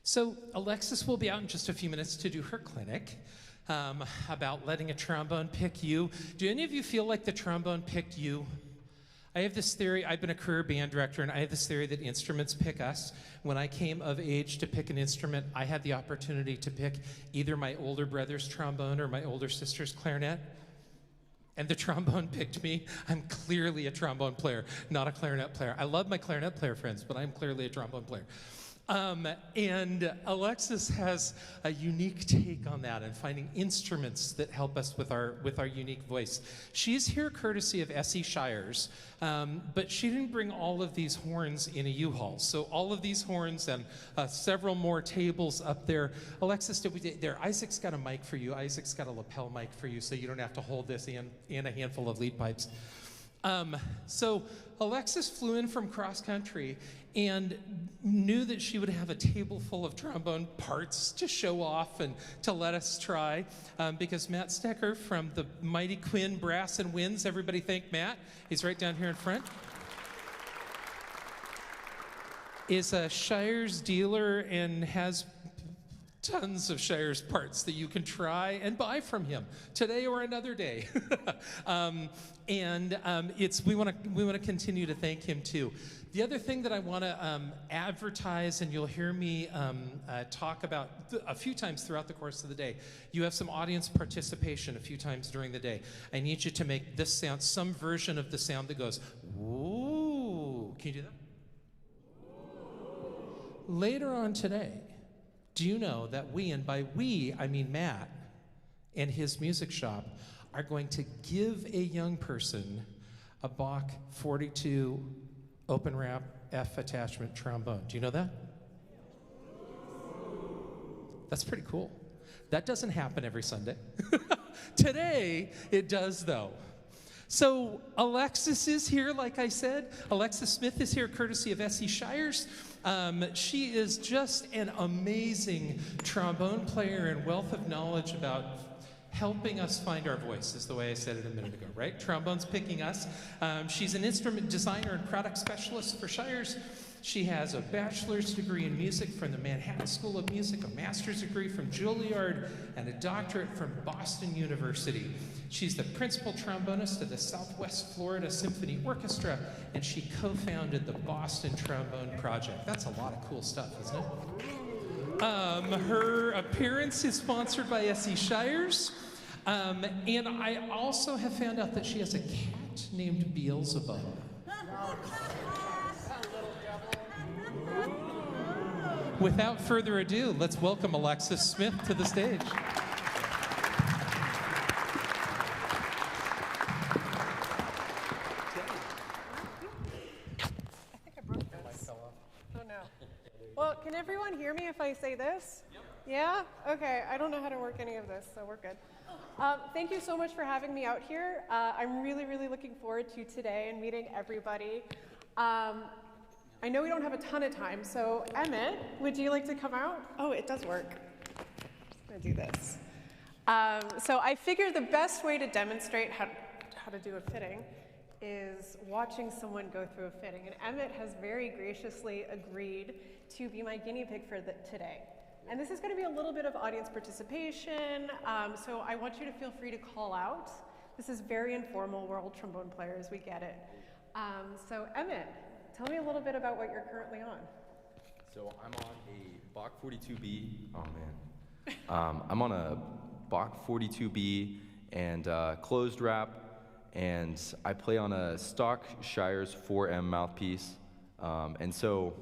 So Alexis will be out in just a few minutes to do her clinic about letting a trombone pick you. Do any of you feel like the trombone picked you? I have this theory. I've been a career band director, and I have this theory that instruments pick us. When I came of age to pick an instrument, I had the opportunity to pick either my older brother's trombone or my older sister's clarinet. And the trombone picked me. I'm clearly a trombone player, not a clarinet player. I love my clarinet player friends, but I'm clearly a trombone player. And Alexis has a unique take on that and finding instruments that help us with our unique voice. She's here courtesy of S.E. Shires, but she didn't bring all of these horns in a U-Haul. So all of these horns and several more tables up there. Alexis, there, Isaac's got a mic for you. Isaac's got a lapel mic for you, so you don't have to hold this and a handful of lead pipes. So Alexis flew in from cross country and knew that she would have a table full of trombone parts to show off and to let us try, because Matt Stecker from the Mighty Quinn Brass and Winds, everybody thank Matt, he's right down here in front, is a Shires dealer and has tons of Shires parts that you can try and buy from him today or another day. We want to continue to thank him too. The other thing that I want to advertise, and you'll hear me talk about a few times throughout the course of the day, you have some audience participation a few times during the day. I need you to make this sound, some version of the sound that goes, ooh. Can you do that? Later on today, do you know that we, and by we, I mean Matt and his music shop, are going to give a young person a Bach 42 open wrap F attachment trombone. Do you know that? That's pretty cool. That doesn't happen every Sunday. Today, it does though. So Alexis is here, like I said. Alexis Smith is here courtesy of S.E. Shires. She is just an amazing trombone player and wealth of knowledge about helping us find our voice, is the way I said it a minute ago, right? Trombone's picking us. She's an instrument designer and product specialist for Shires. She has a bachelor's degree in music from the Manhattan School of Music, a master's degree from Juilliard, and a doctorate from Boston University. She's the principal trombonist of the Southwest Florida Symphony Orchestra, and she co-founded the Boston Trombone Project. That's a lot of cool stuff, isn't it? Her appearance is sponsored by S.E. Shires, and I also have found out that she has a cat named Beelzebub. Without further ado, let's welcome Alexis Smith to the stage. I think I broke this. Oh no. Well, can everyone hear me if I say this? Yep. Yeah? Okay, I don't know how to work any of this, so we're good. Thank you so much for having me out here. I'm really, really looking forward to today and meeting everybody. I know we don't have a ton of time, so Emmett, would you like to come out? Oh, it does work. I'm going to do this. So I figured the best way to demonstrate how to do a fitting is watching someone go through a fitting. And Emmett has very graciously agreed to be my guinea pig for today. And this is going to be a little bit of audience participation, so I want you to feel free to call out. This is very informal. We're all trombone players. We get it. So Emmett, tell me a little bit about what you're currently on. So I'm on a Bach 42B. Oh man. I'm on a Bach 42B and closed wrap, and I play on a stock Shires 4M mouthpiece. And so,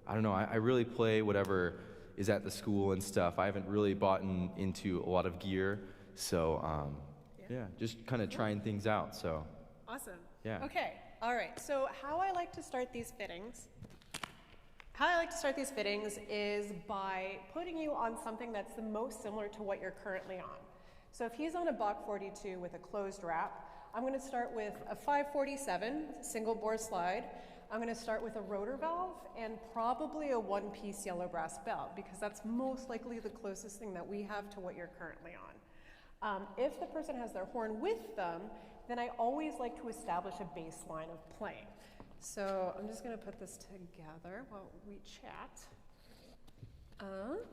I don't know, I really play whatever is at the school and stuff. I haven't really bought into a lot of gear, so yeah, just kind of trying things out. So awesome. Yeah. Okay. All right, so how I like to start these fittings is by putting you on something that's the most similar to what you're currently on. So if he's on a Bach 42 with a closed wrap, I'm going to start with a 547 single bore slide. I'm going to start with a rotor valve and probably a one-piece yellow brass bell, because that's most likely the closest thing that we have to what you're currently on. If the person has their horn with them, then I always like to establish a baseline of playing. So I'm just going to put this together while we chat.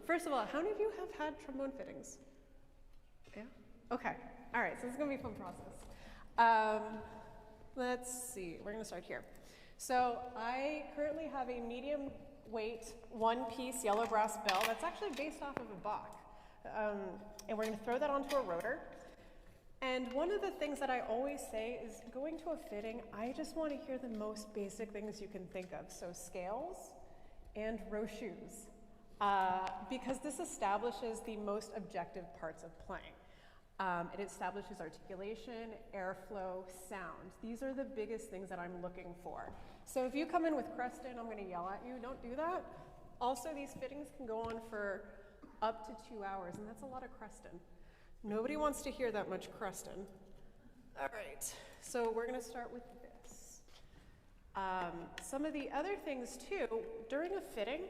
First of all, how many of you have had trombone fittings? Yeah? Okay. All right, so this is going to be a fun process. Let's see. We're going to start here. So I currently have a medium weight, one-piece yellow brass bell that's actually based off of a Bach. And we're going to throw that onto a rotor. And one of the things that I always say is going to a fitting, I just want to hear the most basic things you can think of. So scales and rochus. Because this establishes the most objective parts of playing. It establishes articulation, airflow, sound. These are the biggest things that I'm looking for. So if you come in with Creston, I'm going to yell at you. Don't do that. Also, these fittings can go on for up to 2 hours, and that's a lot of Creston. Nobody wants to hear that much Creston. All right, so we're going to start with this. Some of the other things, too, during a fitting,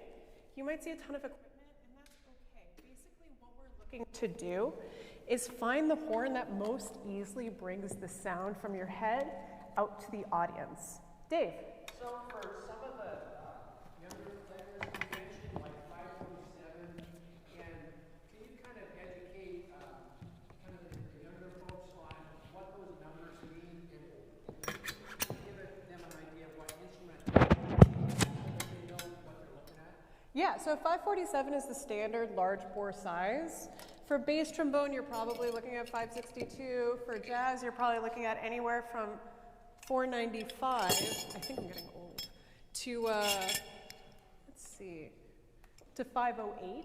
you might see a ton of equipment, and that's okay. Basically, what we're looking to do is find the horn that most easily brings the sound from your head out to the audience. Dave. So for some of the younger players, you mentioned like 547, and can you kind of educate kind of the younger folks on what those numbers mean and give them an idea of what instrument so that they know what they're looking at? Yeah, so 547 is the standard large bore size. For bass trombone, you're probably looking at 562. For jazz, you're probably looking at anywhere from 495, I think I'm getting old, to, let's see, to 508.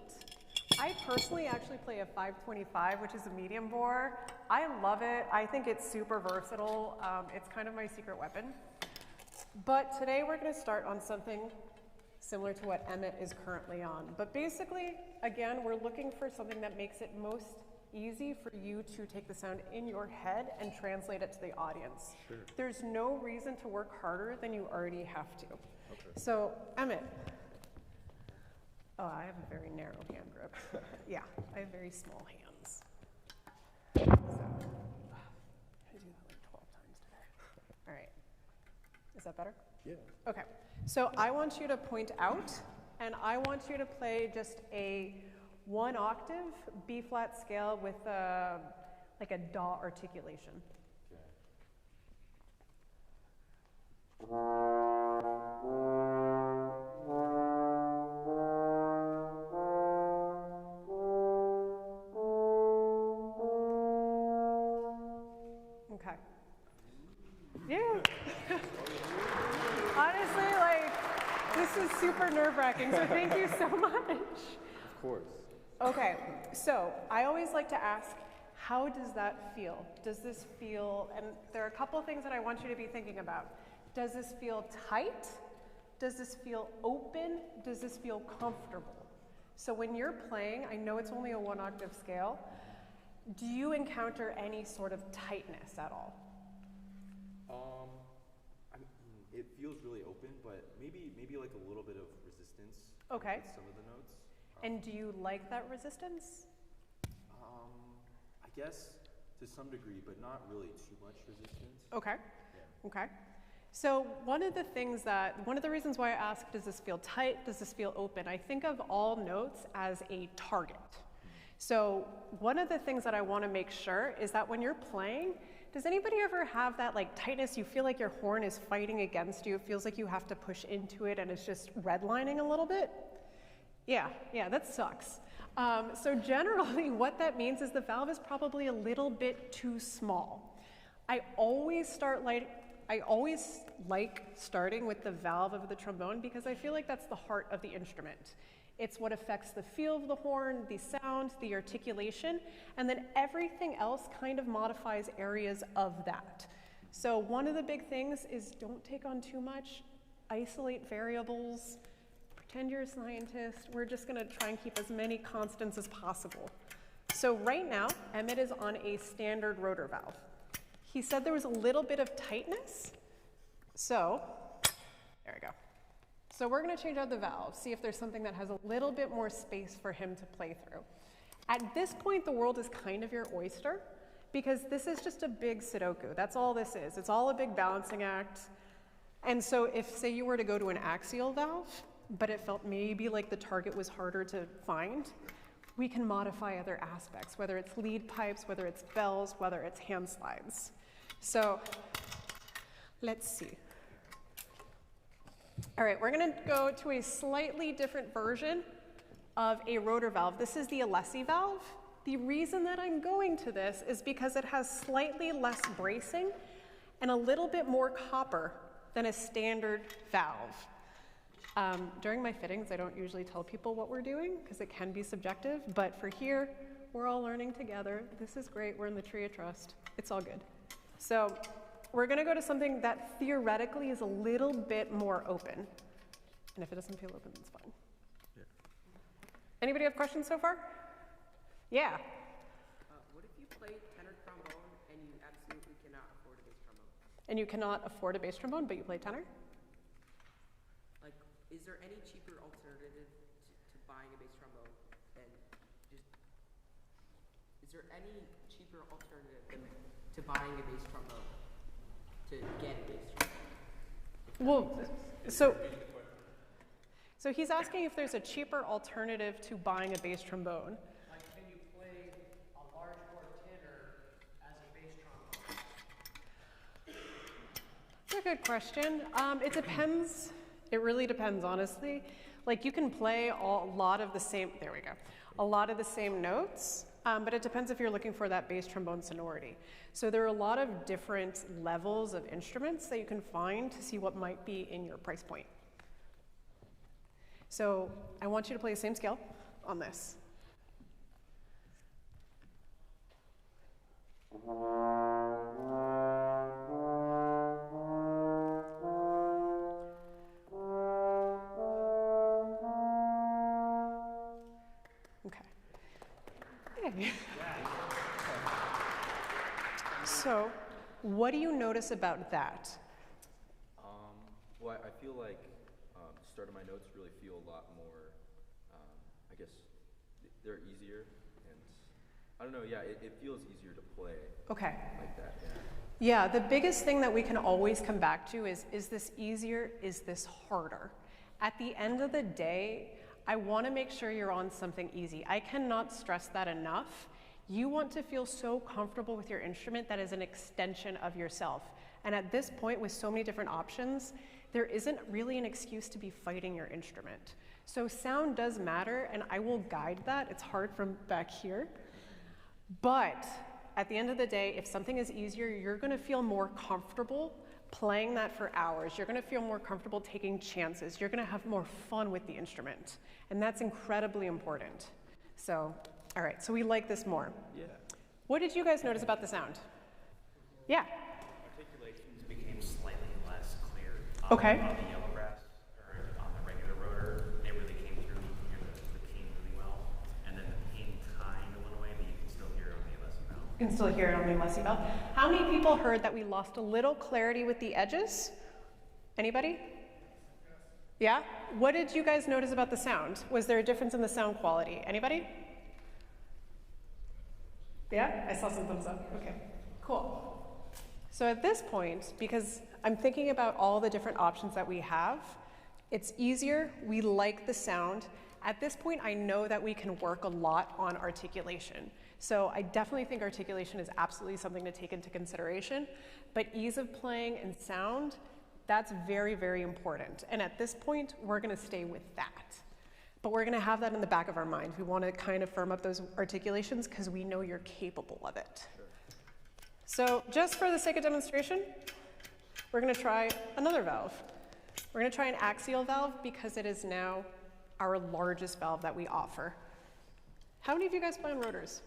I personally actually play a 525, which is a medium bore. I love it. I think it's super versatile. It's kind of my secret weapon. But today we're going to start on something similar to what Emmett is currently on. But basically, again, we're looking for something that makes it most easy for you to take the sound in your head and translate it to the audience. Sure. There's no reason to work harder than you already have to. Okay. So, Emmett. Oh, I have a very narrow hand grip. Yeah, I have very small hands. So, I do that like 12 times today. All right. Is that better? Yeah. Okay. So I want you to point out, and I want you to play just a 1 octave B flat scale with like a DAW articulation. Okay. Yeah. Honestly, like, this is super nerve-wracking, so thank you so much. Of course. Okay, so I always like to ask, how does that feel? Does this feel, and there are a couple things that I want you to be thinking about. Does this feel tight? Does this feel open? Does this feel comfortable? So when you're playing, I know it's only a 1 octave scale, do you encounter any sort of tightness at all? I mean, it feels really open, but maybe like a little bit of resistance. Okay. With some of the notes. And do you like that resistance? I guess to some degree, but not really too much resistance. Okay. Yeah. Okay. So one of the reasons why I ask, does this feel tight? Does this feel open? I think of all notes as a target. So one of the things that I want to make sure is that when you're playing, does anybody ever have that like tightness? You feel like your horn is fighting against you. It feels like you have to push into it and it's just redlining a little bit. Yeah, that sucks. So generally what that means is the valve is probably a little bit too small. I always like starting with the valve of the trombone because I feel like that's the heart of the instrument. It's what affects the feel of the horn, the sound, the articulation, and then everything else kind of modifies areas of that. So one of the big things is don't take on too much, isolate variables, pretend you're a scientist. We're just gonna try and keep as many constants as possible. So right now, Emmett is on a standard rotor valve. He said there was a little bit of tightness. So, there we go. So we're gonna change out the valve, see if there's something that has a little bit more space for him to play through. At this point, the world is kind of your oyster because this is just a big Sudoku. That's all this is. It's all a big balancing act. And so if, say you were to go to an axial valve, but it felt maybe like the target was harder to find, we can modify other aspects, whether it's lead pipes, whether it's bells, whether it's hand slides. So let's see. All right, we're gonna go to a slightly different version of a rotor valve. This is the Alexis valve. The reason that I'm going to this is because it has slightly less bracing and a little bit more copper than a standard valve. During my fittings, I don't usually tell people what we're doing because it can be subjective, but for here, we're all learning together. This is great, we're in the tree of trust. It's all good. So we're gonna go to something that theoretically is a little bit more open. And if it doesn't feel open, it's fine. Yeah. Anybody have questions so far? Yeah. What if you play tenor trombone and you absolutely cannot afford a bass trombone? And you cannot afford a bass trombone, but you play tenor? Like, is there any cheaper alternative to buying a bass trombone than just, is there any cheaper alternative than to buying a bass trombone to get a bass trombone? Well, so he's asking if there's a cheaper alternative to buying a bass trombone. Like, can you play a large chord tenor as a bass trombone? That's a good question. It depends. It really depends, honestly. Like, you can play a lot of the same, there we go, a lot of the same notes, but it depends if you're looking for that bass trombone sonority. So there are a lot of different levels of instruments that you can find to see what might be in your price point. So I want you to play the same scale on this. Okay. Yay. So what do you notice about that? Well, I feel like the start of my notes really feel a lot more, I guess, they're easier, and I don't know, yeah, it feels easier to play Okay. like that, yeah. Yeah, the biggest thing that we can always come back to is this easier, is this harder? At the end of the day, I want to make sure you're on something easy. I cannot stress that enough. You want to feel so comfortable with your instrument that is an extension of yourself. And at this point, with so many different options, there isn't really an excuse to be fighting your instrument. So sound does matter, and I will guide that. It's hard from back here. But at the end of the day, if something is easier, you're gonna feel more comfortable playing that for hours. You're gonna feel more comfortable taking chances. You're gonna have more fun with the instrument. And that's incredibly important. So, all right, so we like this more. Yeah. What did you guys notice about the sound? Yeah. Articulations became slightly less clear. Okay. On the yellow brass, or on the regular rotor, it really came through. You can hear the cane really well. And then the cane kind of went away, but you can still hear it on the Alexis valve. You can still hear it on the Alexis valve. How many people heard that we lost a little clarity with the edges? Anybody? Yeah? What did you guys notice about the sound? Was there a difference in the sound quality? Anybody? Yeah? I saw some thumbs up. Okay, cool. So at this point, because I'm thinking about all the different options that we have, it's easier, we like the sound. At this point, I know that we can work a lot on articulation. So I definitely think articulation is absolutely something to take into consideration, but ease of playing and sound, that's very, very important. And at this point, we're gonna stay with that. But we're gonna have that in the back of our mind. We wanna kind of firm up those articulations because we know you're capable of it. Sure. So just for the sake of demonstration, we're gonna try another valve. We're gonna try an axial valve because it is now our largest valve that we offer. How many of you guys play on rotors?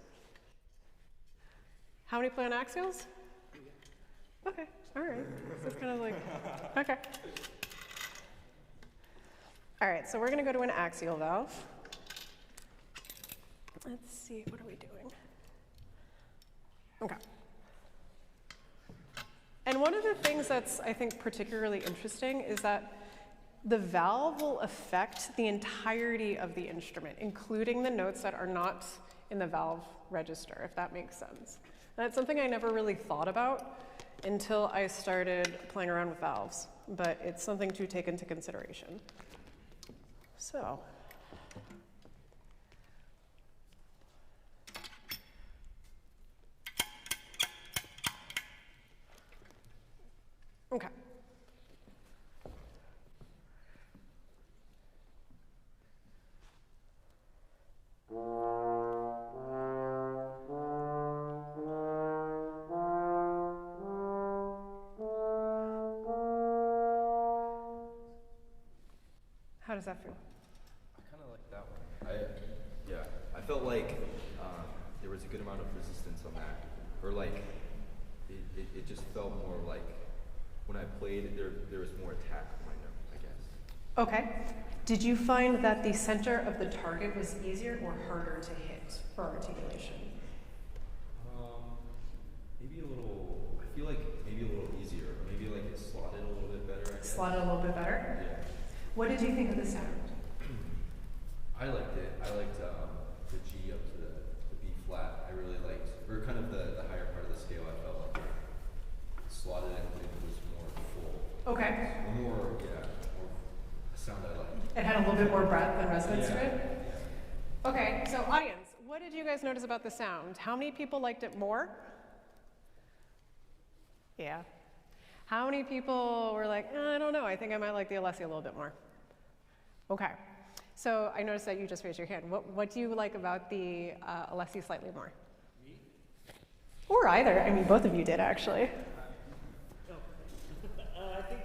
How many play on axials? Okay, all right. So it's kind of like, okay. All right, so we're gonna go to an axial valve. Let's see, what are we doing? Okay. And one of the things that's, I think, particularly interesting is that the valve will affect the entirety of the instrument, including the notes that are not in the valve register, if that makes sense. And that's something I never really thought about until I started playing around with valves, but it's something to take into consideration. So. Okay. How does that feel? I kind of like that one. I felt like there was a good amount of resistance on that, or like it just felt more like when I played there was more attack on my note, I guess. Okay. Did you find that the center of the target was easier or harder to hit for articulation? Maybe a little. I feel like maybe a little easier. Maybe like it slotted a little bit better. I guess. Slotted a little bit better? Yeah. What did you think of the sound? I liked it. I liked the G up to the B flat. I really liked, or kind of the higher part of the scale. I felt like it slotted in, but it was more full. Okay. More sound I liked. It had a little bit more breadth and resonance to it? Yeah. Okay, so audience, what did you guys notice about the sound? How many people liked it more? Yeah. How many people were like, I don't know, I think I might like the Alessi a little bit more? Okay. So I noticed that you just raised your hand. What do you like about the Alessi slightly more? Me? Or either. I mean, both of you did, actually. I think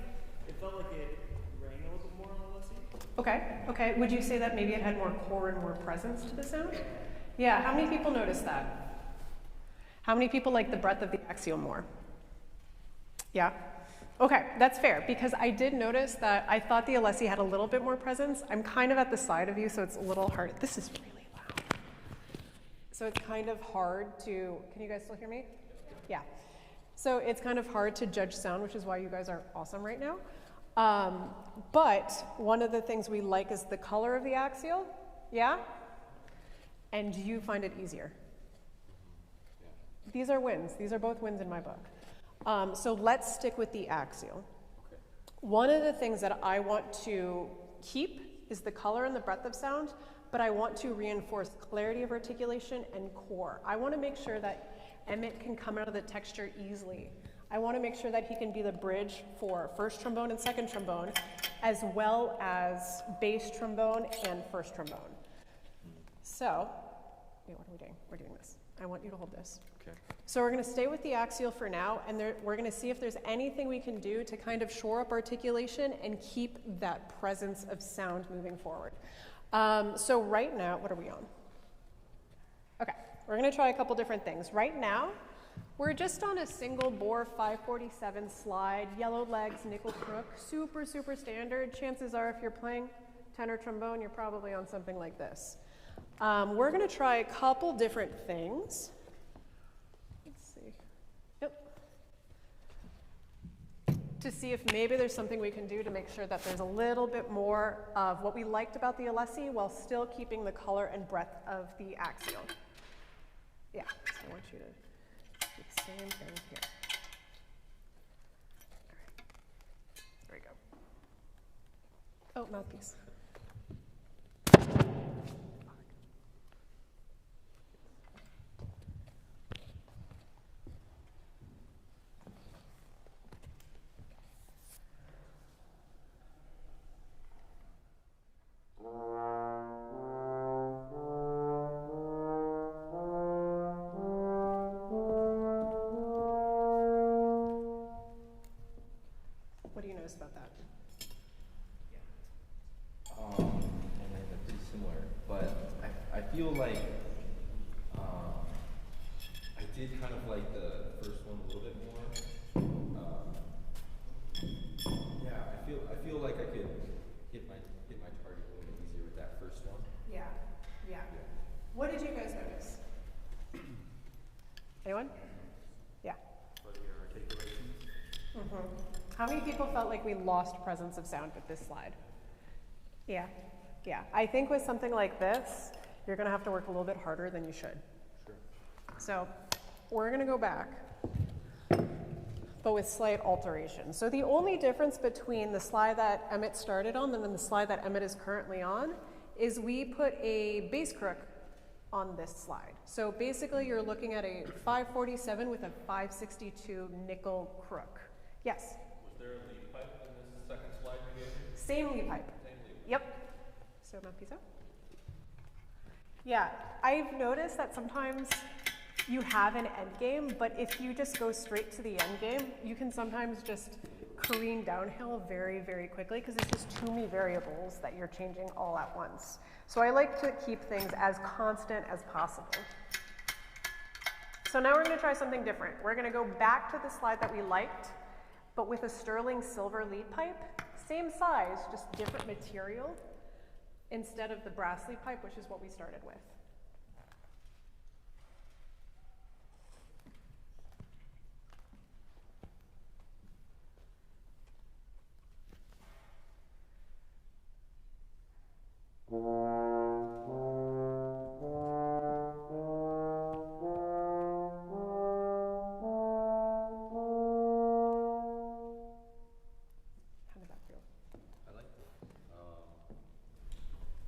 it felt like it rang a little bit more on Alessi. Okay, okay. Would you say that maybe it had more core and more presence to the sound? Yeah, how many people noticed that? How many people like the breadth of the axial more? Yeah? Okay, that's fair, because I did notice that I thought the Alessi had a little bit more presence. I'm kind of at the side of you, so it's a little hard. This is really loud. So it's kind of hard to, can you guys still hear me? Yeah. So it's kind of hard to judge sound, which is why you guys are awesome right now. But one of the things we like is the color of the axial, yeah? And do you find it easier? These are wins. These are both wins in my book. So let's stick with the axial. Okay. One of the things that I want to keep is the color and the breadth of sound, but I want to reinforce clarity of articulation and core. I want to make sure that Emmett can come out of the texture easily. I want to make sure that he can be the bridge for first trombone and second trombone, as well as bass trombone and first trombone. So, wait, what are we doing? We're doing this. I want you to hold this. Okay. So we're going to stay with the axial for now, and we're going to see if there's anything we can do to kind of shore up articulation and keep that presence of sound moving forward. So right now, what are we on? Okay, we're going to try a couple different things. Right now, we're just on a single bore 547 slide, yellow legs, nickel crook, super, super standard. Chances are if you're playing tenor trombone, you're probably on something like this. We're going to try a couple different things. Let's see. Yep. To see if maybe there's something we can do to make sure that there's a little bit more of what we liked about the Alessi while still keeping the color and breadth of the axial. Yeah, so I want you to do the same thing here. All right. There we go. Oh, mouthpiece. What do you notice about that? And they're pretty similar, but I feel like I did kind of like the first one a little bit more. Yeah, I feel like I could hit my target a little bit easier with that first one. Yeah, yeah. What did you guys notice? Anyone? Yeah. What are your articulations? Mm-hmm. How many people felt like we lost presence of sound with this slide? Yeah, yeah. I think with something like this, you're going to have to work a little bit harder than you should. Sure. So we're going to go back. but with slight alterations. So the only difference between the slide that Emmett started on and then the slide that Emmett is currently on is we put a bass crook on this slide. So basically you're looking at a 547 with a 562 nickel crook. Yes? Was there a lead pipe in this second slide you gave me? Same lead pipe. Same lead. Yep. So mouth piece out. Yeah, I've noticed that sometimes you have an end game, but if you just go straight to the end game, you can sometimes just careen downhill very, very quickly because it's just too many variables that you're changing all at once. So I like to keep things as constant as possible. So now we're going to try something different. We're going to go back to the slide that we liked, but with a sterling silver lead pipe, same size, just different material, instead of the brass lead pipe, which is what we started with.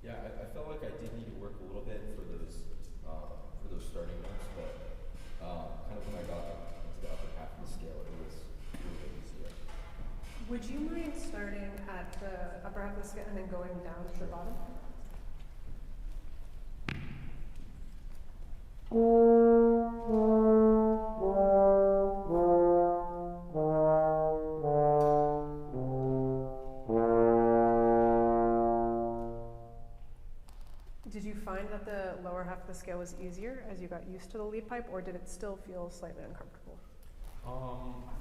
Yeah, I felt like I did need to work a little bit for those starting notes, but kind of when I got into the upper half of the scale, it was a little bit easier. Would you mind starting at the upper half of the scale and then going down to the bottom? Did you find that the lower half of the scale was easier as you got used to the lead pipe, or did it still feel slightly uncomfortable? I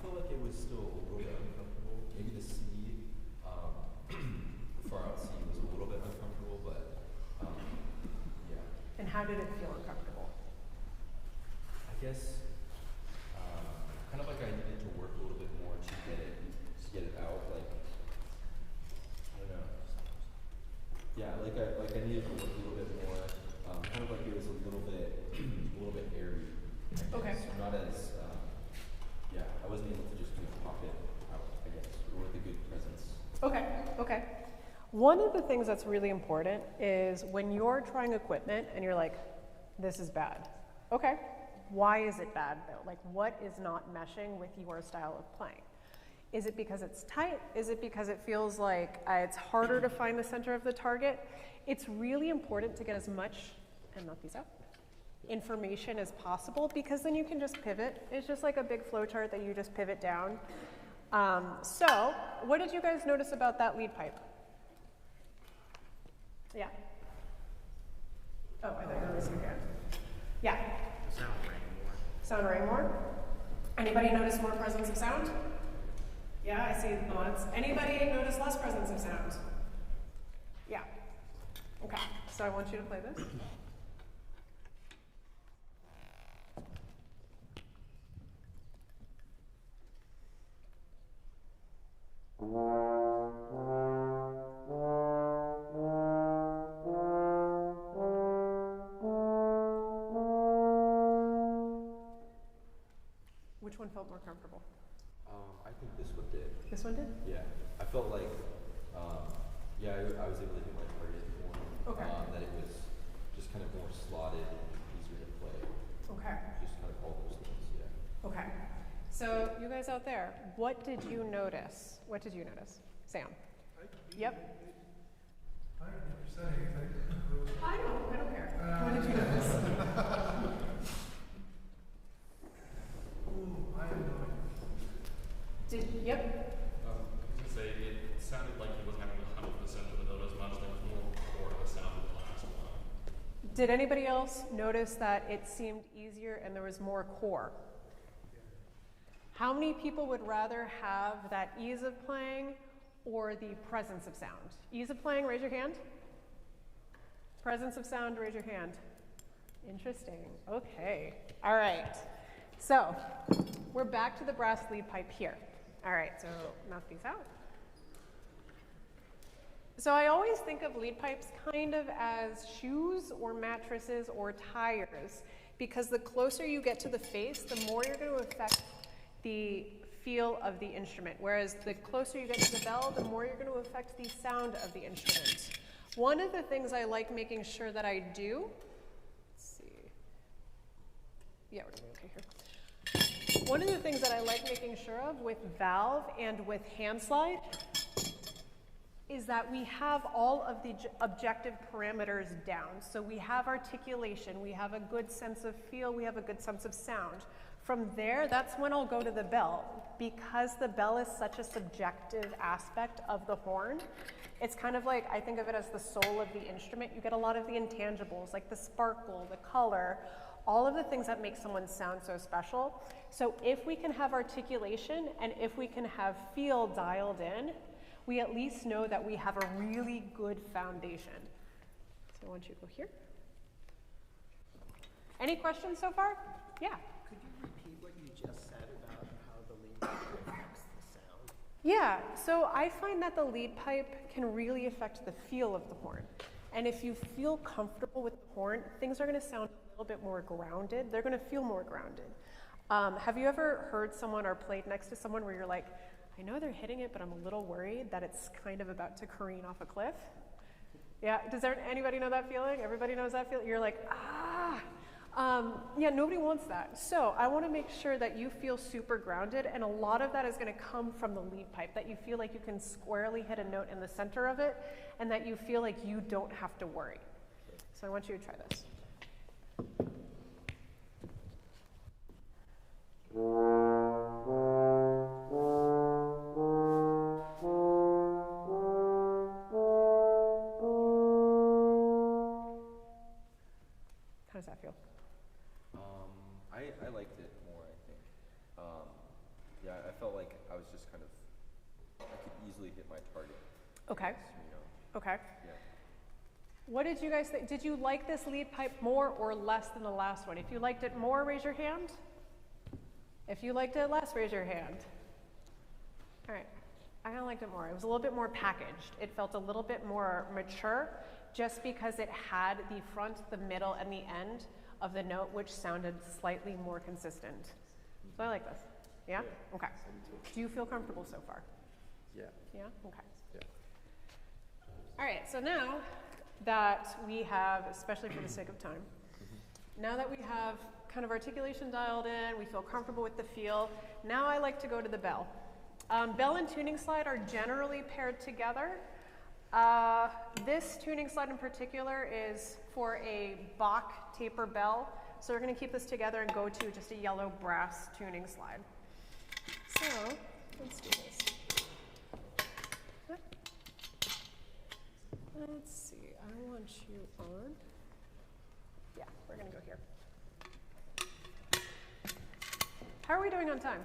feel like it was still a little bit uncomfortable. Maybe the C, the far out C was a little bit uncomfortable, but yeah. And how did it feel uncomfortable? I guess kind of like I needed to work a little bit more to get it out. Like I don't know. Yeah, like I needed to work a little bit more. Kind of like it was a little bit airy. I guess. Okay. Not as yeah. I wasn't able to just kind of pop it out. I guess, or with a good presence. Okay, okay. One of the things that's really important is when you're trying equipment and you're like, this is bad. Okay, why is it bad though? Like, what is not meshing with your style of playing? Is it because it's tight? Is it because it feels like it's harder to find the center of the target? It's really important to get as much, and knock these out, information as possible, because then you can just pivot. It's just like a big flow chart that you just pivot down. So what did you guys notice about that lead pipe? Yeah. Oh, I thought you were raising your hand. Yeah. The sound rang more. Sound rang more? Anybody notice more presence of sound? Yeah, I see nods. Anybody notice less presence of sound? Yeah. Okay, so I want you to play this. Which one felt more comfortable? I think this one did. This one did? Yeah, I felt like, yeah, I was able to hit my target more. Okay. That it was just kind of more slotted and easier to play. Okay. Just kind of all those things, yeah. Okay. So you guys out there, what did you notice? What did you notice? Sam? Yep. I never said anything. I don't care. What did you notice? Ooh, I have no idea. Yep. I was going to say, it sounded like he wasn't having 100% of the note as much, there was more core to the sound of the last one. Did anybody else notice that it seemed easier and there was more core? How many people would rather have that ease of playing or the presence of sound? Ease of playing, raise your hand. Presence of sound, raise your hand. Interesting. Okay. All right. So we're back to the brass lead pipe here. All right, so mouthpiece out. So I always think of lead pipes kind of as shoes or mattresses or tires, because the closer you get to the face, the more you're going to affect the feel of the instrument, whereas the closer you get to the bell, the more you're going to affect the sound of the instrument. One of the things I like making sure that I do, let's see, yeah, we're going to be okay here. One of the things that I like making sure of with valve and with hand slide is that we have all of the objective parameters down. So we have articulation, we have a good sense of feel, we have a good sense of sound. From there, that's when I'll go to the bell. Because the bell is such a subjective aspect of the horn, it's kind of like, I think of it as the soul of the instrument. You get a lot of the intangibles, like the sparkle, the color, all of the things that make someone sound so special. So if we can have articulation and if we can have feel dialed in, we at least know that we have a really good foundation. So I want you to go here. Any questions so far? Yeah. Could you repeat what you just said about how the lead pipe affects the sound? Yeah, so I find that the lead pipe can really affect the feel of the horn. And if you feel comfortable with the horn, things are going to sound a little bit more grounded. They're going to feel more grounded. Have you ever heard someone or played next to someone where you're like, I know they're hitting it, but I'm a little worried that it's kind of about to careen off a cliff? Yeah, does anybody know that feeling? Everybody knows that feeling? You're like, ah. Yeah, nobody wants that. So I want to make sure that you feel super grounded, and a lot of that is going to come from the lead pipe, that you feel like you can squarely hit a note in the center of it, and that you feel like you don't have to worry. So I want you to try this. How does that feel? I liked it more, I think. Yeah, I felt like I was just kind of, I could easily hit my target. Okay. You know, Okay. yeah. What did you guys think? Did you like this lead pipe more or less than the last one? If you liked it more, raise your hand. If you liked it less, raise your hand. All right. I kind of liked it more. It was a little bit more packaged. It felt a little bit more mature just because it had the front, the middle, and the end of the note, which sounded slightly more consistent. So I like this. Yeah? Okay. Do you feel comfortable so far? Yeah. Yeah? Okay. Yeah. All right, so now that we have, especially for the sake of time, now that we have kind of articulation dialed in, we feel comfortable with the feel, now I like to go to the bell. Bell and tuning slide are generally paired together. This tuning slide in particular is for a Bach taper bell. So we're going to keep this together and go to just a yellow brass tuning slide. So let's do this. Let's see, I want you on. Yeah, we're going to go here. How are we doing on time?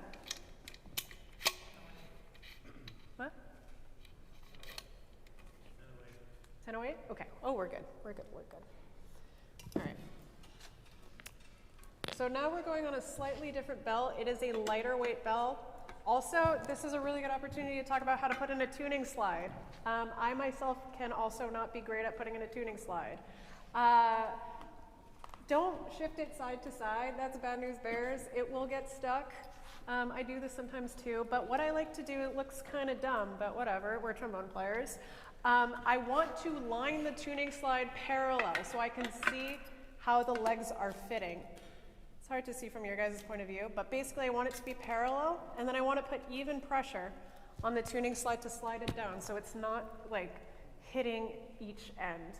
What? 10:08? Okay. Oh, we're good. We're good. We're good. All right. So now we're going on a slightly different bell. It is a lighter weight bell. Also, this is a really good opportunity to talk about how to put in a tuning slide. I myself can also not be great at putting in a tuning slide. Don't shift it side to side. That's bad news bears. It will get stuck. I do this sometimes too, but what I like to do, it looks kind of dumb, but whatever, we're trombone players. I want to line the tuning slide parallel so I can see how the legs are fitting. It's hard to see from your guys' point of view, but basically I want it to be parallel, and then I want to put even pressure on the tuning slide to slide it down so it's not like hitting each end.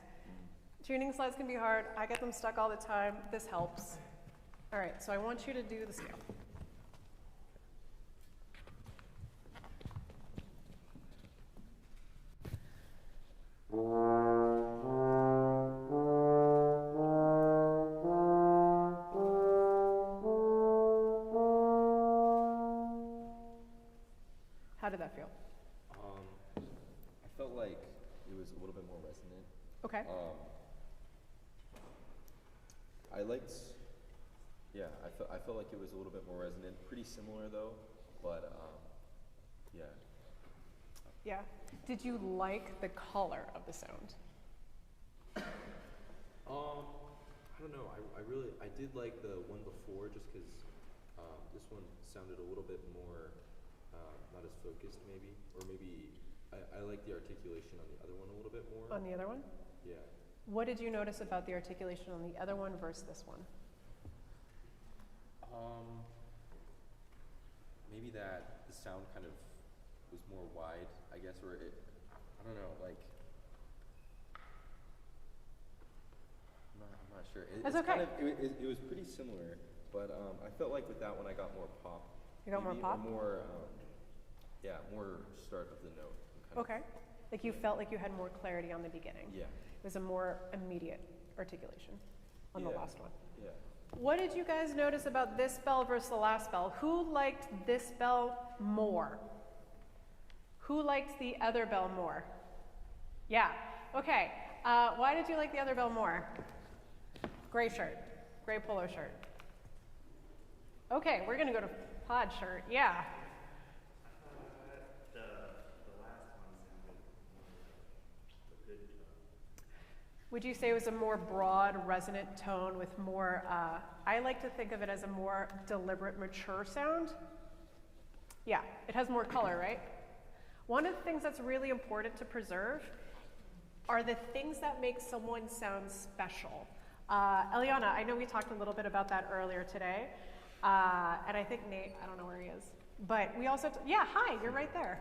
Tuning slides can be hard. I get them stuck all the time. This helps. All right, so I want you to do the scale. How did that feel? I felt like it was a little bit more resonant. Okay. I liked, yeah, I felt like it was a little bit more resonant. Pretty similar though, but yeah. Yeah. Did you like the color of the sound? I don't know. I did like the one before just because this one sounded a little bit more not as focused maybe, or maybe I like the articulation on the other one a little bit more. On the other one? Yeah. What did you notice about the articulation on the other one versus this one? Maybe that the sound kind of was more wide, I guess, or it, I don't know, like, I'm not sure. That's it's okay. Kind of, it was pretty similar, but I felt like with that one I got more pop. You got more maybe, pop? Or more, more start of the note. Okay. Like you felt like you had more clarity on the beginning. Yeah. It was a more immediate articulation on the last one. Yeah. What did you guys notice about this bell versus the last bell? Who liked this bell more? Who liked the other bell more? Yeah. Okay. Why did you like the other bell more? Gray shirt. Gray polo shirt. Okay, we're going to go to pod shirt. Yeah. The last one sounded more a good tone. Would you say it was a more broad, resonant tone with more, I like to think of it as a more deliberate, mature sound? Yeah, it has more color, right? One of the things that's really important to preserve are the things that make someone sound special. Eliana, I know we talked a little bit about that earlier today, and I think Nate, I don't know where he is, but we also, yeah, hi, you're right there.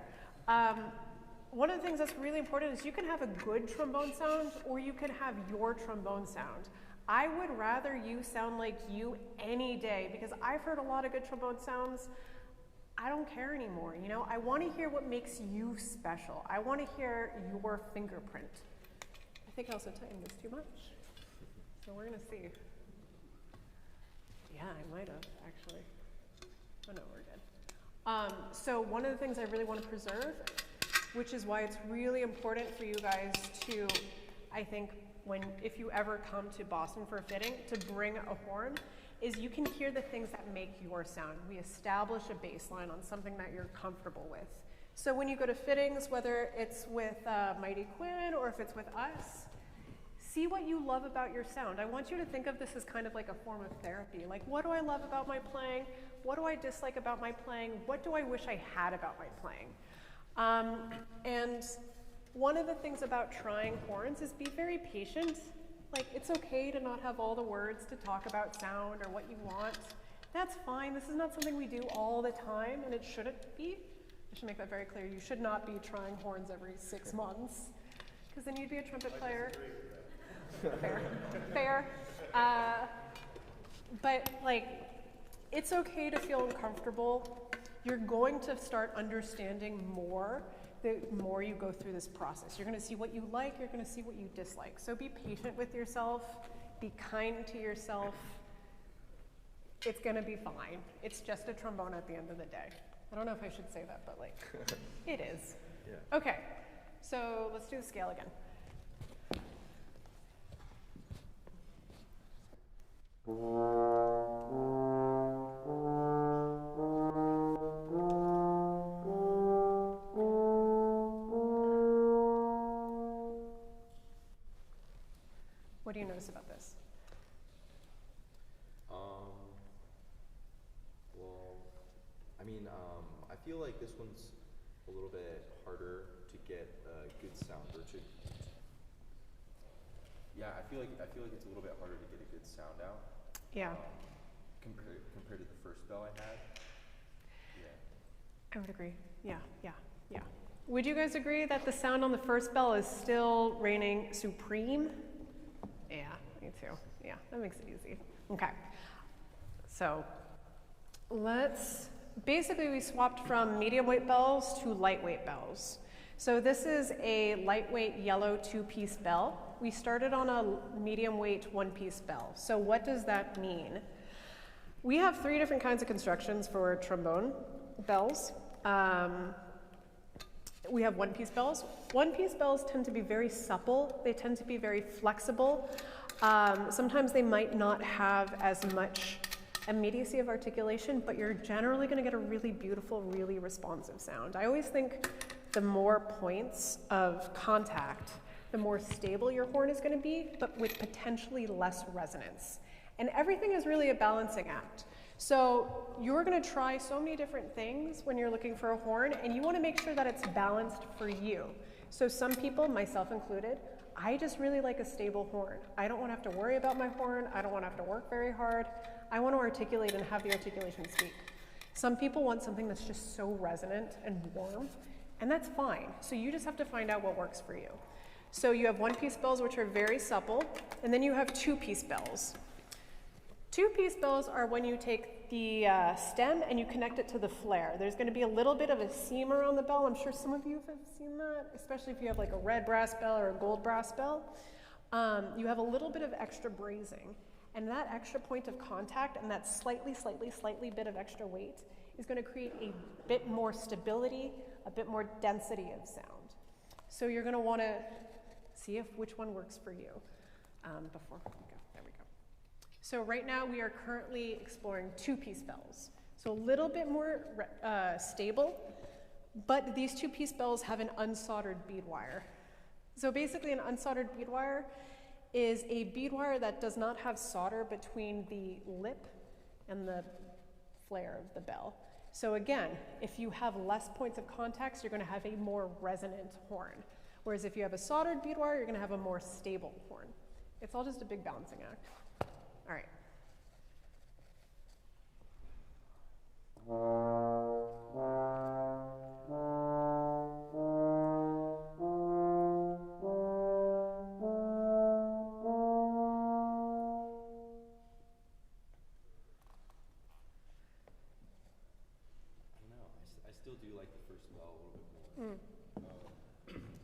One of the things that's really important is you can have a good trombone sound or you can have your trombone sound. I would rather you sound like you any day because I've heard a lot of good trombone sounds. I don't care anymore, you know? I want to hear what makes you special. I want to hear your fingerprint. I think I also tightened this too much. So we're going to see. Yeah, I might have actually. Oh no, we're good. So one of the things I really want to preserve, which is why it's really important for you guys to, I think, if you ever come to Boston for a fitting, to bring a horn, is you can hear the things that make your sound. We establish a baseline on something that you're comfortable with. So when you go to fittings, whether it's with Mighty Quinn or if it's with us, see what you love about your sound. I want you to think of this as kind of like a form of therapy. Like, what do I love about my playing? What do I dislike about my playing? What do I wish I had about my playing? And one of the things about trying horns is be very patient. Like, it's okay to not have all the words to talk about sound or what you want. That's fine. This is not something we do all the time, and it shouldn't be. I should make that very clear. You should not be trying horns every 6 months, because then you'd be a trumpet player. Fair. Fair. But, like, it's okay to feel uncomfortable. You're going to start understanding more the more you go through this process. You're going to see what you like, you're going to see what you dislike. So be patient with yourself, be kind to yourself. It's going to be fine. It's just a trombone at the end of the day. I don't know if I should say that, but like, it is. Yeah. Okay, so let's do the scale again. What do you notice about this? Well, I mean, I feel like this one's a little bit harder to get a good sound, or to, yeah, I feel like it's a little bit harder to get a good sound out. Yeah. Compared to the first bell I had. Yeah. I would agree. Yeah. Would you guys agree that the sound on the first bell is still reigning supreme? Yeah, me too. Yeah, that makes it easy. Okay. So basically we swapped from medium weight bells to lightweight bells. So this is a lightweight yellow 2-piece bell. We started on a medium weight 1-piece bell. So what does that mean? We have 3 different kinds of constructions for trombone bells. We have 1-piece bells. 1-piece bells tend to be very supple. They tend to be very flexible. Sometimes they might not have as much immediacy of articulation, but you're generally going to get a really beautiful, really responsive sound. I always think the more points of contact, the more stable your horn is going to be, but with potentially less resonance. And everything is really a balancing act. So you're going to try so many different things when you're looking for a horn, and you want to make sure that it's balanced for you. So some people, myself included, I just really like a stable horn. I don't want to have to worry about my horn. I don't want to have to work very hard. I want to articulate and have the articulation speak. Some people want something that's just so resonant and warm, and that's fine. So you just have to find out what works for you. So you have one-piece bells, which are very supple, and then you have two-piece bells. Two-piece bells are when you take the stem and you connect it to the flare. There's going to be a little bit of a seam around the bell. I'm sure some of you have seen that, especially if you have like a red brass bell or a gold brass bell. You have a little bit of extra brazing, and that extra point of contact and that slightly bit of extra weight is going to create a bit more stability, a bit more density of sound. So you're going to want to see which one works for you before we go. There we go. So right now we are currently exploring two-piece bells. So a little bit more stable, but these two-piece bells have an unsoldered bead wire. So basically an unsoldered bead wire is a bead wire that does not have solder between the lip and the flare of the bell. So again, if you have less points of contact, you're going to have a more resonant horn. Whereas if you have a soldered bead wire, you're going to have a more stable horn. It's all just a big balancing act. All right. I still do like the first bell a little bit more.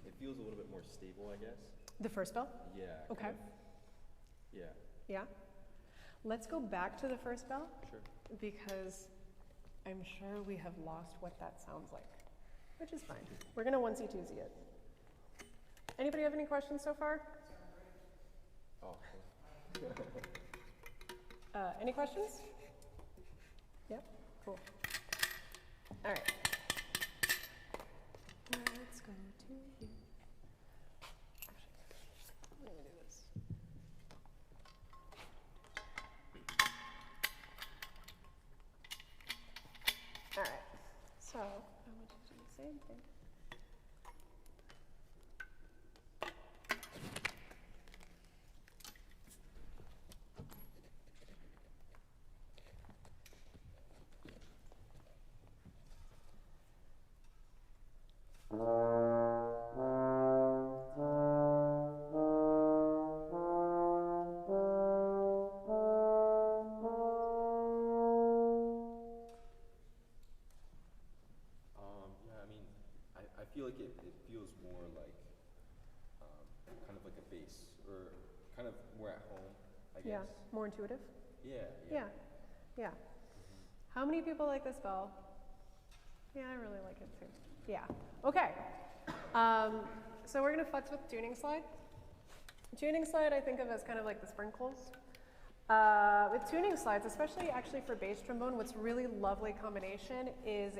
It feels a little bit more stable, I guess. The first bell? Yeah. Okay. Kind of, yeah. Yeah. Let's go back to the first bell. Sure. Because I'm sure we have lost what that sounds like, which is fine. We're going to onesie-twosie it. Anybody have any questions so far? Oh. Any questions? Yep. Cool. All right. Let's go to here. Actually, I'm going to do this. All right. So I want you to do the same thing. I feel like it feels more like kind of like a bass, or kind of more at home, I guess. Yeah, more intuitive? Yeah. Yeah. How many people like this bell? Yeah, I really like it too. Yeah. Okay. So we're going to futz with tuning slide. Tuning slide I think of as kind of like the sprinkles. With tuning slides, especially actually for bass trombone, what's really lovely combination is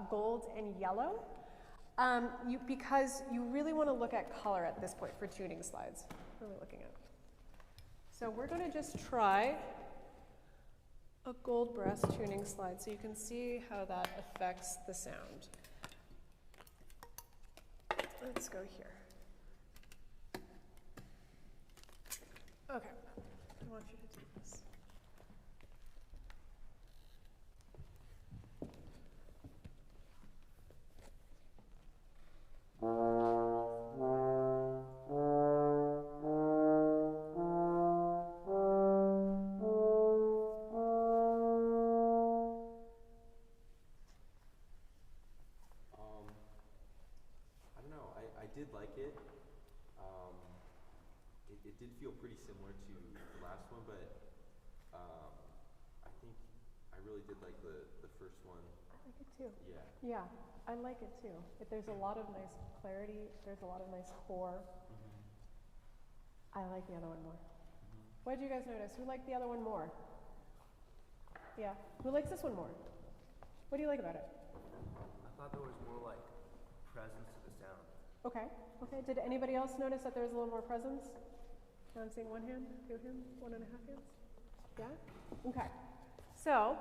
gold and yellow. Because you really want to look at color at this point for tuning slides. What are we looking at? So we're going to just try a gold brass tuning slide so you can see how that affects the sound. Let's go here. Okay, I want you to do this. I don't know. I did like it. It did feel pretty similar to the last one, but I think I really did like the first one. I like it too. Yeah. Yeah, I like it too. There's a lot of nice clarity. There's a lot of nice core. I like the other one more. What did you guys notice? Who liked the other one more? Yeah. Who likes this one more? What do you like about it? I thought there was more like presence to the sound. Okay. Okay. Did anybody else notice that there was a little more presence? I'm seeing one hand, two hands, 1.5 hands. Yeah? Okay. So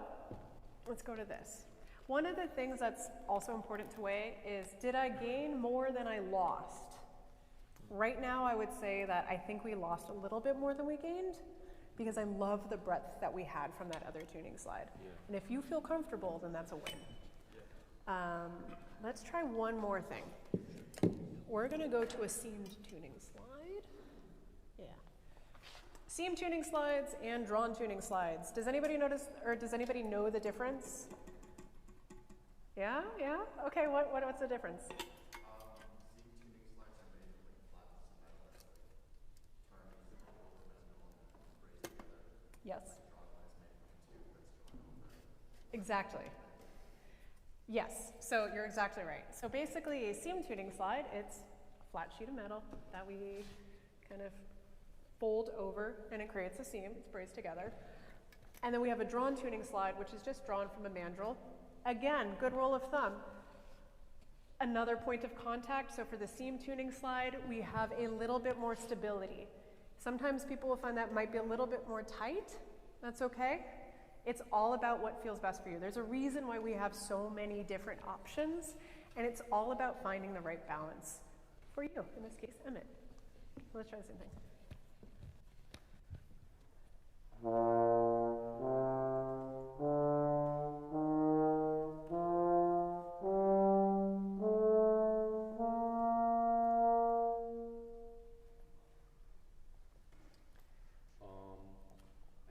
let's go to this. One of the things that's also important to weigh is, did I gain more than I lost? Right now, I would say that I think we lost a little bit more than we gained, because I love the breadth that we had from that other tuning slide. Yeah. And if you feel comfortable, then that's a win. Let's try one more thing. We're gonna go to a seamed tuning slide. Yeah. Seam tuning slides and drawn tuning slides. Does anybody notice, or does anybody know the difference? Yeah, yeah? Okay, what's the difference? Yes. Exactly. Yes, so you're exactly right. So basically a seam tuning slide, it's a flat sheet of metal that we kind of fold over and it creates a seam, it's braced together. And then we have a drawn tuning slide, which is just drawn from a mandrel. Again, good rule of thumb. Another point of contact, so for the seam tuning slide, we have a little bit more stability. Sometimes people will find that might be a little bit more tight. That's okay. It's all about what feels best for you. There's a reason why we have so many different options, and it's all about finding the right balance for you, in this case, Emmett. So let's try the same thing. I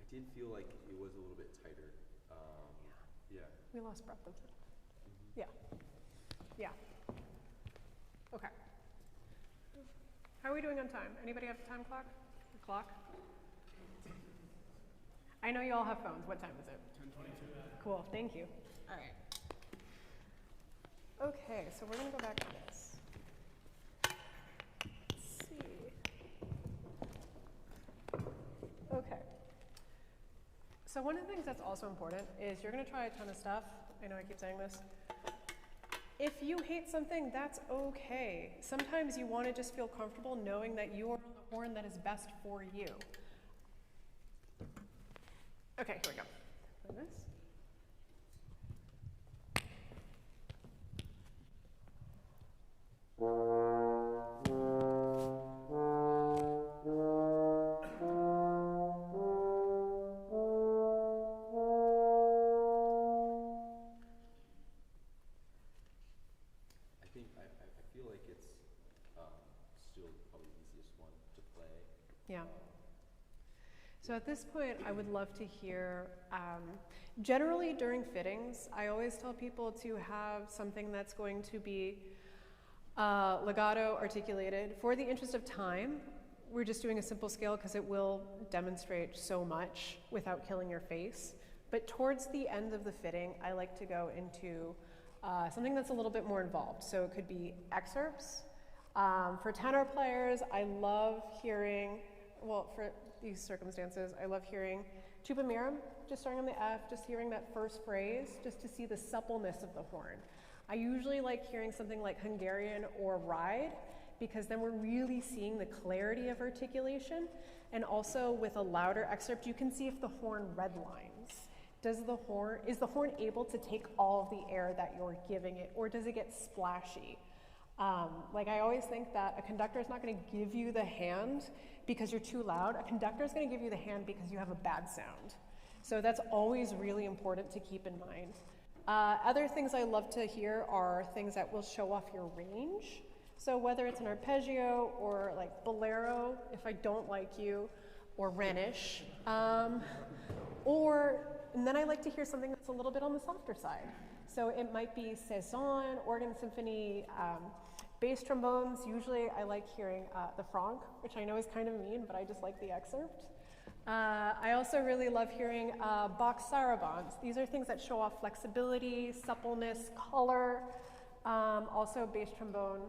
did feel like it was a little bit tighter. Yeah. We lost breath of it. Yeah. Yeah. Okay. How are we doing on time? Anybody have a time clock? A clock? I know you all have phones. What time is it? 10:22. Cool. Thank you. All right. Okay, so we're going to go back to this. Let's see. Okay. So one of the things that's also important is you're going to try a ton of stuff. I know I keep saying this. If you hate something, that's okay. Sometimes you want to just feel comfortable knowing that you are on the horn that is best for you. Okay, here we go. Like this. I feel like it's still probably the easiest one to play. Yeah. So at this point, I would love to hear, generally during fittings, I always tell people to have something that's going to be legato articulated. For the interest of time, we're just doing a simple scale because it will demonstrate so much without killing your face. But towards the end of the fitting, I like to go into something that's a little bit more involved. So it could be excerpts. For tenor players, I love hearing, well, for these circumstances, I love hearing tuba mirum, just starting on the F, just hearing that first phrase, just to see the suppleness of the horn. I usually like hearing something like Hungarian or ride, because then we're really seeing the clarity of articulation. And also with a louder excerpt, you can see if the horn redlines. Is the horn able to take all of the air that you're giving it, or does it get splashy? Like I always think that a conductor is not going to give you the hand because you're too loud. A conductor is going to give you the hand because you have a bad sound. So that's always really important to keep in mind. Other things I love to hear are things that will show off your range. So whether it's an arpeggio or like bolero, if I don't like you, or Rhenish, and then I like to hear something that's a little bit on the softer side. So it might be saison, organ symphony, bass trombones. Usually I like hearing the franc, which I know is kind of mean, but I just like the excerpt. I also really love hearing Bach's sarabands. These are things that show off flexibility, suppleness, color. Also bass trombone.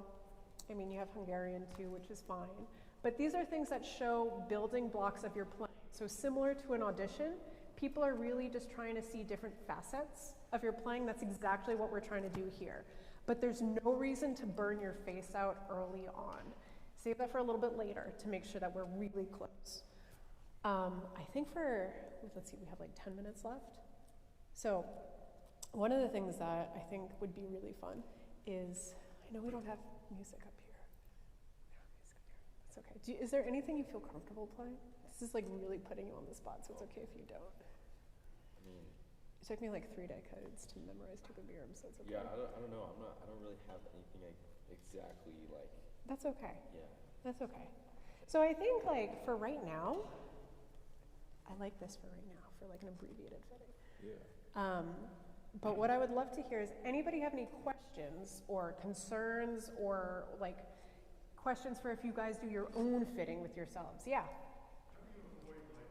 I mean, you have Hungarian too, which is fine. But these are things that show building blocks of your playing. So similar to an audition, people are really just trying to see different facets of your playing. That's exactly what we're trying to do here. But there's no reason to burn your face out early on. Save that for a little bit later to make sure that we're really close. I think let's see, we have like 10 minutes left. So one of the things that I think would be really fun is, I know we don't have music up here. It's okay. Is there anything you feel comfortable playing? This is like really putting you on the spot, so it's okay if you don't. I mean, It took me like 3 decades to memorize Tukabirum, so it's okay. yeah, I don't know. I don't really have anything exactly like. That's okay. Yeah. That's okay. So I think like for right now, I like this for right now, for like an abbreviated fitting. Yeah. But what I would love to hear is, anybody have any questions or concerns or like questions for if you guys do your own fitting with yourselves? Yeah. How do you avoid like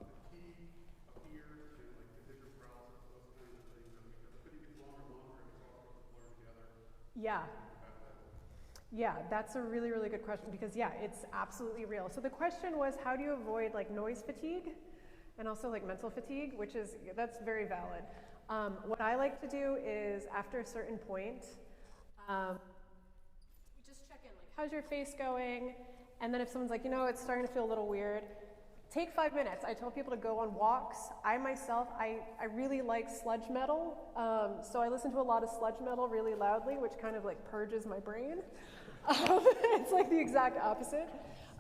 fatigue up here and like the different paralysis, those kinds of things? I mean, the fitting gets longer and longer and it's all starts to blur together. Yeah. Yeah, that's a really, really good question because yeah, it's absolutely real. So the question was, how do you avoid like noise fatigue and also like mental fatigue, which is, that's very valid. What I like to do is after a certain point, we just check in, like, how's your face going? And then if someone's like, you know, it's starting to feel a little weird, take 5 minutes. I tell people to go on walks. I myself, I really like sludge metal. So I listen to a lot of sludge metal really loudly, which kind of like purges my brain. It's like the exact opposite.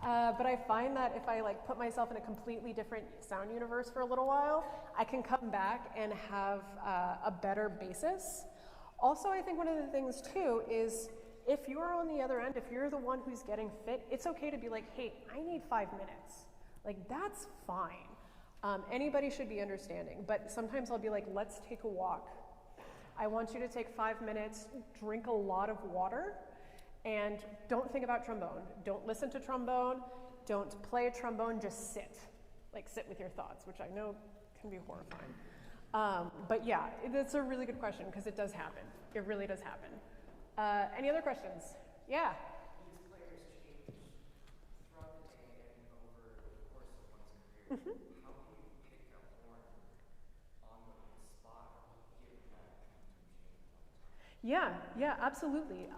But I find that if I like put myself in a completely different sound universe for a little while, I can come back and have a better basis. Also, I think one of the things too is if you're on the other end, if you're the one who's getting fit, it's okay to be like, hey, I need 5 minutes. Like, that's fine. Anybody should be understanding, but sometimes I'll be like, let's take a walk. I want you to take 5 minutes, drink a lot of water, and don't think about trombone. Don't listen to trombone. Don't play a trombone, just sit. Like, sit with your thoughts, which I know can be horrifying. But yeah, it's a really good question because it does happen. It really does happen. Any other questions? Yeah? These players change throughout the day and over the course of one's career. How can you pick a horn on the spot given that change? Yeah, absolutely.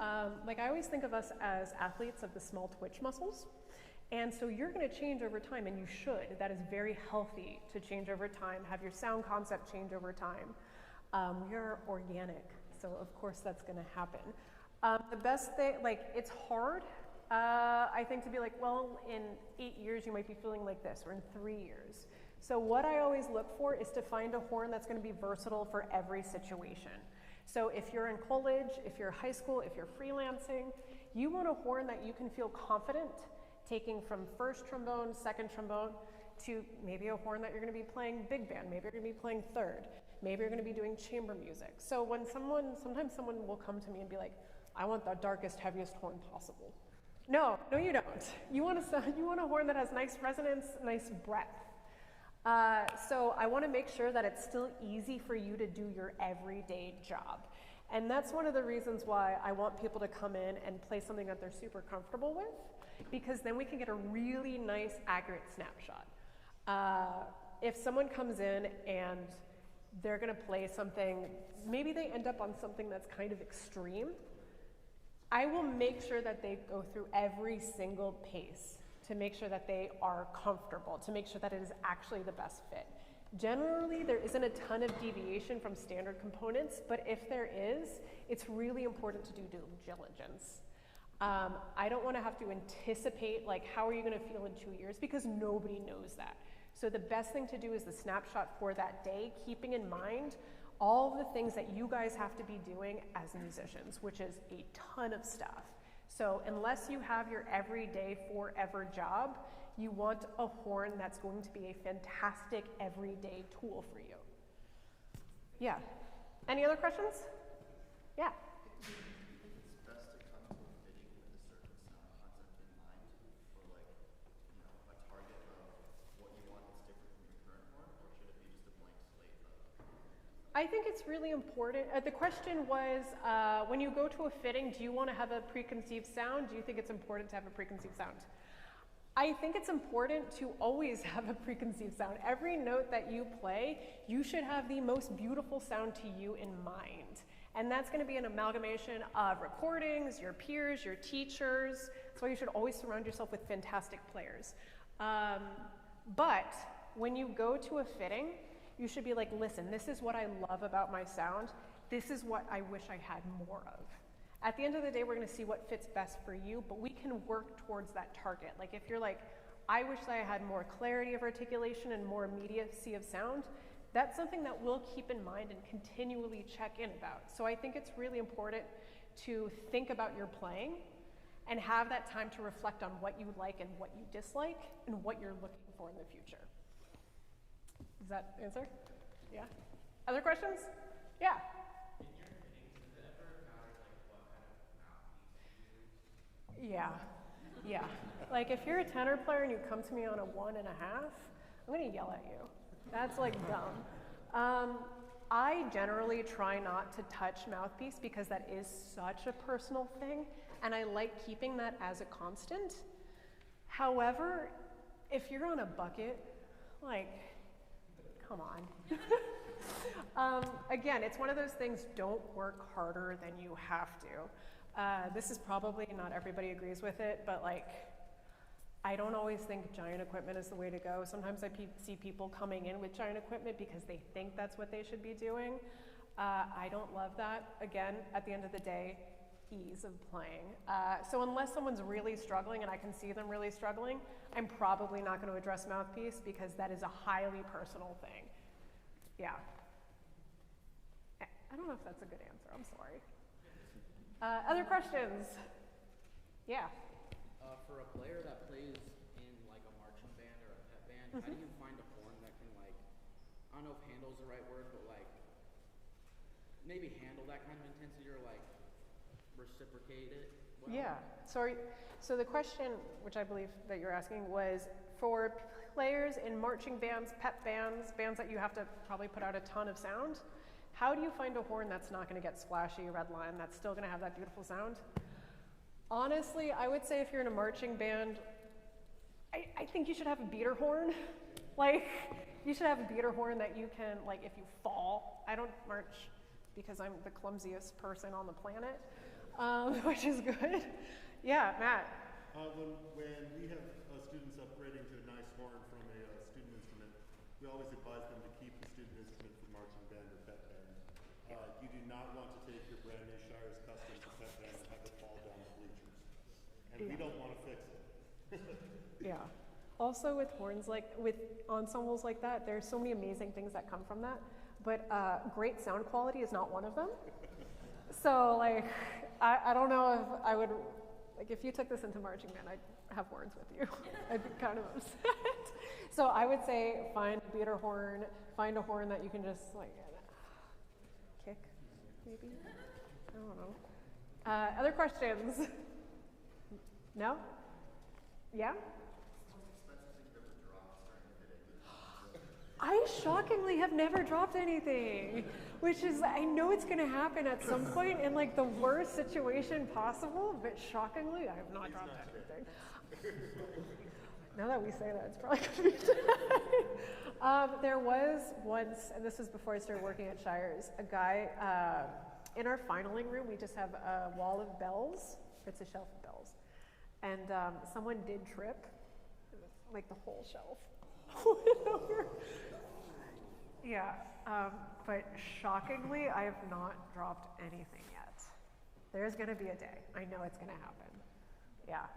Like I always think of us as athletes of the small twitch muscles. And so you're going to change over time, and you should. That is very healthy to change over time, have your sound concept change over time. You're organic, so of course that's going to happen. The best thing, like, it's hard, I think, to be like, well, in 8 years you might be feeling like this, or in 3 years. So what I always look for is to find a horn that's going to be versatile for every situation. So if you're in college, if you're high school, if you're freelancing, you want a horn that you can feel confident taking from first trombone, second trombone, to maybe a horn that you're going to be playing big band, maybe you're going to be playing third, maybe you're going to be doing chamber music. So when sometimes someone will come to me and be like, I want the darkest, heaviest horn possible. No, you don't. You want a horn that has nice resonance, nice breadth. So I want to make sure that it's still easy for you to do your everyday job. And that's one of the reasons why I want people to come in and play something that they're super comfortable with, because then we can get a really nice, accurate snapshot. If someone comes in and they're going to play something, maybe they end up on something that's kind of extreme, I will make sure that they go through every single pace to make sure that they are comfortable, to make sure that it is actually the best fit. Generally, there isn't a ton of deviation from standard components, but if there is, it's really important to do due diligence. I don't want to have to anticipate, like, how are you going to feel in 2 years, because nobody knows that. So the best thing to do is the snapshot for that day, keeping in mind all the things that you guys have to be doing as musicians, which is a ton of stuff. So unless you have your everyday forever job, you want a horn that's going to be a fantastic everyday tool for you. Yeah. Any other questions? Yeah. It's best to come to a fitting with a certain sound concept in mind for, like, you know, a target of what you want that's different from your current horn, or should it be just a blank slate of? I think it's really important. The question was, when you go to a fitting, do you want to have a preconceived sound? Do you think it's important to have a preconceived sound? I think it's important to always have a preconceived sound. Every note that you play, you should have the most beautiful sound to you in mind. And that's going to be an amalgamation of recordings, your peers, your teachers. That's why you should always surround yourself with fantastic players. But when you go to a fitting, You should be like, listen, this is what I love about my sound. This is what I wish I had more of. At the end of the day, we're gonna see what fits best for you, but we can work towards that target. Like if you're like, I wish that I had more clarity of articulation and more immediacy of sound, that's something that we'll keep in mind and continually check in about. So I think it's really important to think about your playing and have that time to reflect on what you like and what you dislike and what you're looking for in the future. Does that answer? Yeah? Other questions? Yeah. Yeah, yeah. Like if you're a tenor player and you come to me on a 1.5, I'm gonna yell at you. That's like dumb. I generally try not to touch mouthpiece because that is such a personal thing, and I like keeping that as a constant. However, if you're on a bucket, like, come on. Again, it's one of those things, don't work harder than you have to. This is probably not everybody agrees with it, but like, I don't always think giant equipment is the way to go. Sometimes I see people coming in with giant equipment because they think that's what they should be doing. I don't love that. Again, at the end of the day, ease of playing. So unless someone's really struggling and I can see them really struggling, I'm probably not going to address mouthpiece because that is a highly personal thing. Yeah. I don't know if that's a good answer. I'm sorry. Other questions? Yeah. For a player that plays in like a marching band or a pep band, how do you find a horn that can like, I don't know if handle's the right word, but like maybe handle that kind of intensity or like reciprocate it well? Yeah. So the question, which I believe that you're asking, was for players in marching bands, pep bands, bands that you have to probably put out a ton of sound, how do you find a horn that's not going to get splashy, red line, that's still going to have that beautiful sound? Honestly, I would say if you're in a marching band, I think you should have a beater horn. Like, you should have a beater horn that you can, like, if you fall. I don't march because I'm the clumsiest person on the planet, which is good. Yeah, Matt. When we have students upgrading to a nice horn from a student instrument, we always advise them to keep the student instrument for marching band or pep band. You do not want to take your brand new Shires custom to pep band and have it fall down the bleachers. And we don't want to fix it. Yeah. Also with horns, like with ensembles like that, there's so many amazing things that come from that, but great sound quality is not one of them. So like, I don't know if I would, like if you took this into marching band, I'd have horns with you. I'd be kind of upset. So I would say find a beater horn, find a horn that you can just like kick, maybe? I don't know. Other questions? No? Yeah? I shockingly have never dropped anything, which is, I know it's going to happen at some point in like the worst situation possible, but shockingly, I have not dropped anything. Now that we say that, it's probably going to be today. There was once, and this was before I started working at Shires, a guy, in our finaling room, we just have a wall of bells. It's a shelf of bells. And someone did trip, like the whole shelf went over. Yeah, but shockingly, I have not dropped anything yet. There's gonna be a day. I know it's gonna happen. Yeah,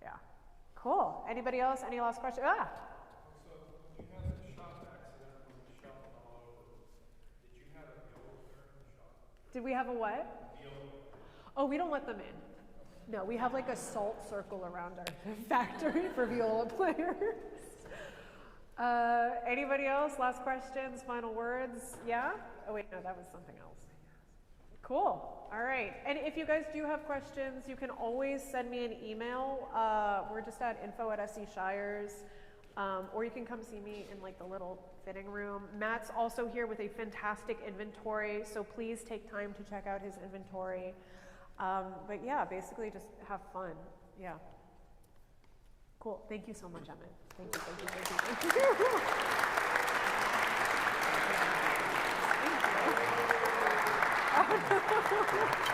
yeah. Cool. Anybody else? Any last questions? Ah! So you had a shop accident with the shelf all over. Did you have a viola player in the shop? Did we have a what? Viola. Oh, we don't let them in. No, we have like a salt circle around our factory for viola players. Anybody else? Last questions, final words? Yeah? Oh wait, no, that was something else. Cool. All right. And if you guys do have questions, you can always send me an email. We're just at info@scshires. Or you can come see me in like the little fitting room. Matt's also here with a fantastic inventory, so please take time to check out his inventory. But yeah, basically just have fun. Yeah. Cool. Thank you so much, Emmett. Thank you, thank you, thank you, thank you. Thank you.